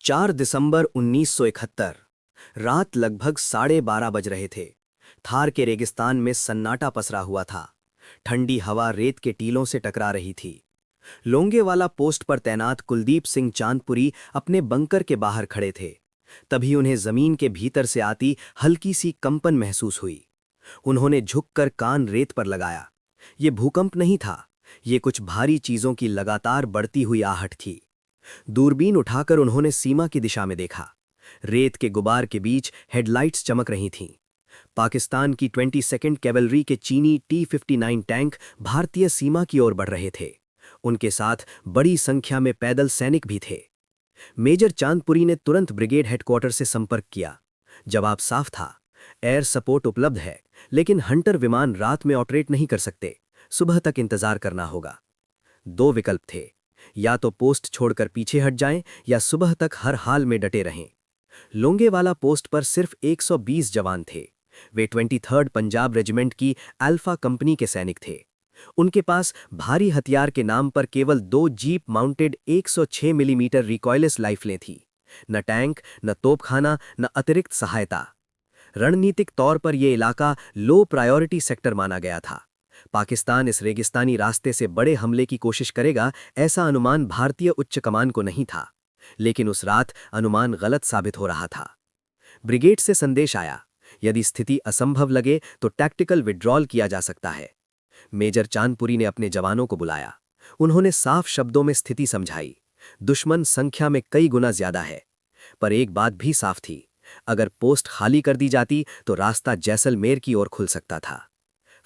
4 दिसंबर 1971 रात लगभग 12:30 बज रहे थे। थार के रेगिस्तान में सन्नाटा पसरा हुआ था। ठंडी हवा रेत के टीलों से टकरा रही थी। लोंगेवाला पोस्ट पर तैनात कुलदीप सिंह चांदपुरी अपने बंकर के बाहर खड़े थे। तभी उन्हें जमीन के भीतर से आती हल्की सी कंपन महसूस हुई। उन्होंने झुककर कान रेत पर लगाया। ये भूकंप नहीं था, ये कुछ भारी चीजों की लगातार बढ़ती हुई आहट थी। दूरबीन उठाकर उन्होंने सीमा की दिशा में देखा। रेत के गुबार के बीच हेडलाइट्स चमक रही थीं। पाकिस्तान की 22nd कैवलरी के चीनी T-59 टैंक भारतीय सीमा की ओर बढ़ रहे थे। उनके साथ बड़ी संख्या में पैदल सैनिक भी थे। मेजर चांदपुरी ने तुरंत ब्रिगेड हेडक्वार्टर से संपर्क किया। जवाब साफ था, एयर सपोर्ट उपलब्ध है, लेकिन हंटर विमान रात में ऑपरेट नहीं कर सकते। सुबह तक इंतजार करना होगा। 2 विकल्प थे, या तो पोस्ट छोड़कर पीछे हट जाएं या सुबह तक हर हाल में डटे रहें। लोंगेवाला पोस्ट पर सिर्फ 120 जवान थे। वे 23rd पंजाब रेजिमेंट की अल्फा कंपनी के सैनिक थे। उनके पास भारी हथियार के नाम पर केवल 2 जीप माउंटेड 106 मिलीमीटर रिकॉयलेस राइफलें थीं। न टैंक, न तोपखाना, न अतिरिक्त सहायता। रणनीतिक तौर पर यह इलाका लो प्रायोरिटी सेक्टर माना गया था। पाकिस्तान इस रेगिस्तानी रास्ते से बड़े हमले की कोशिश करेगा, ऐसा अनुमान भारतीय उच्च कमान को नहीं था। लेकिन उस रात अनुमान गलत साबित हो रहा था। ब्रिगेड से संदेश आया, यदि स्थिति असंभव लगे तो टैक्टिकल विड्रॉल किया जा सकता है। मेजर चांदपुरी ने अपने जवानों को बुलाया। उन्होंने साफ शब्दों में स्थिति समझाई। दुश्मन संख्या में कई गुना ज्यादा है, पर एक बात भी साफ थी, अगर पोस्ट खाली कर दी जाती तो रास्ता जैसलमेर की ओर खुल सकता था।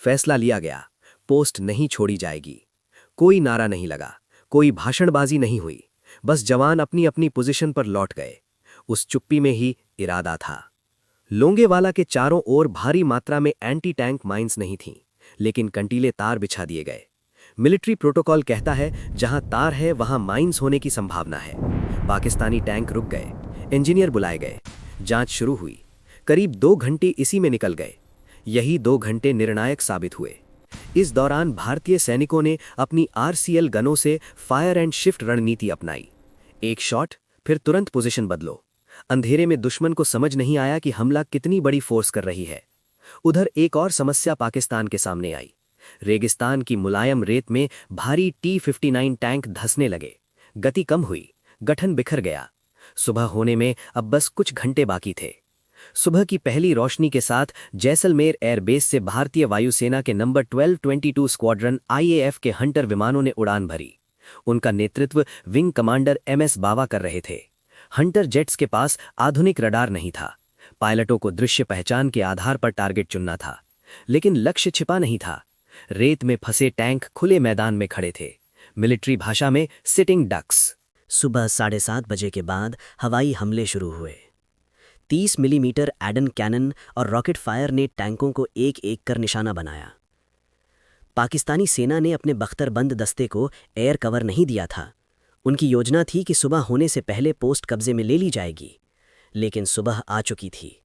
फैसला लिया गया, पोस्ट नहीं छोड़ी जाएगी। कोई नारा नहीं लगा, कोई भाषणबाजी नहीं हुई, बस जवान अपनी अपनी पोजीशन पर लौट गए। उस चुप्पी में ही इरादा था। लोंगेवाला के चारों ओर भारी मात्रा में एंटी टैंक माइंस नहीं थीं, लेकिन कंटीले तार बिछा दिए गए। मिलिट्री प्रोटोकॉल कहता है, जहां तार है वहां माइंस होने की संभावना है। पाकिस्तानी टैंक रुक गए, इंजीनियर बुलाए गए, जांच शुरू हुई। करीब 2 घंटे इसी में निकल गए। यही 2 घंटे निर्णायक साबित हुए। इस दौरान भारतीय सैनिकों ने अपनी RCL गनों से फायर एंड शिफ्ट रणनीति अपनाई। एक शॉट, फिर तुरंत पोजीशन बदलो। अंधेरे में दुश्मन को समझ नहीं आया कि हमला कितनी बड़ी फोर्स कर रही है। उधर एक और समस्या पाकिस्तान के सामने आई। रेगिस्तान की मुलायम रेत में भारी T-59 टैंक धंसने लगे। गति कम हुई, गठन बिखर गया। सुबह होने में अब बस कुछ घंटे बाकी थे। सुबह की पहली रोशनी के साथ जैसलमेर एयरबेस से भारतीय वायुसेना के नंबर 1222 स्क्वाड्रन IAF के हंटर विमानों ने उड़ान भरी। उनका नेतृत्व विंग कमांडर MS बावा कर रहे थे। हंटर जेट्स के पास आधुनिक रडार नहीं था। पायलटों को दृश्य पहचान के आधार पर टारगेट चुनना था, लेकिन लक्ष्य छिपा नहीं था। रेत में फंसे टैंक खुले मैदान में खड़े थे, मिलिट्री भाषा में सिटिंग डक्स। सुबह 7:30 बजे के बाद हवाई हमले शुरू हुए। 30 मिलीमीटर एडन कैनन और रॉकेट फायर ने टैंकों को एक एक कर निशाना बनाया। पाकिस्तानी सेना ने अपने बख्तरबंद दस्ते को एयर कवर नहीं दिया था। उनकी योजना थी कि सुबह होने से पहले पोस्ट कब्जे में ले ली जाएगी, लेकिन सुबह आ चुकी थी।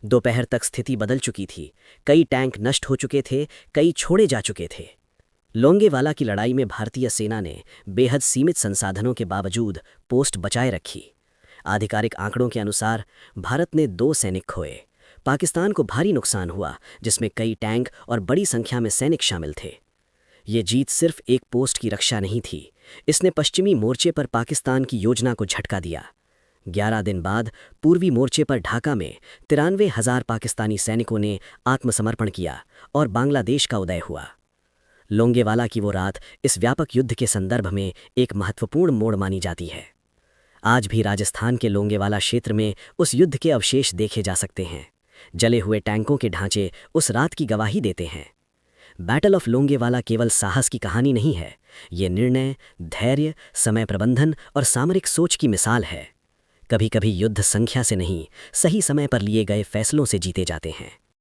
दोपहर तक स्थिति बदल चुकी थी। कई टैंक नष्ट हो चुके थे, कई छोड़े जा चुके थे। लोंगेवाला की लड़ाई में भारतीय सेना ने बेहद सीमित संसाधनों के बावजूद पोस्ट बचाए रखी। आधिकारिक आंकड़ों के अनुसार भारत ने 2 सैनिक खोए। पाकिस्तान को भारी नुकसान हुआ, जिसमें कई टैंक और बड़ी संख्या में सैनिक शामिल थे। ये जीत सिर्फ एक पोस्ट की रक्षा नहीं थी, इसने पश्चिमी मोर्चे पर पाकिस्तान की योजना को झटका दिया। 11 दिन बाद पूर्वी मोर्चे पर ढाका में 93,000 पाकिस्तानी सैनिकों ने आत्मसमर्पण किया और बांग्लादेश का उदय हुआ। लोंगेवाला की वो रात इस व्यापक युद्ध के संदर्भ में एक महत्वपूर्ण मोड़ मानी जाती है। आज भी राजस्थान के लोंगेवाला क्षेत्र में उस युद्ध के अवशेष देखे जा सकते हैं। जले हुए टैंकों के ढांचे उस रात की गवाही देते हैं। बैटल ऑफ लोंगेवाला केवल साहस की कहानी नहीं है, ये निर्णय, धैर्य, समय प्रबंधन और सामरिक सोच की मिसाल है। कभी कभी युद्ध संख्या से नहीं, सही समय पर लिए गए फैसलों से जीते जाते हैं।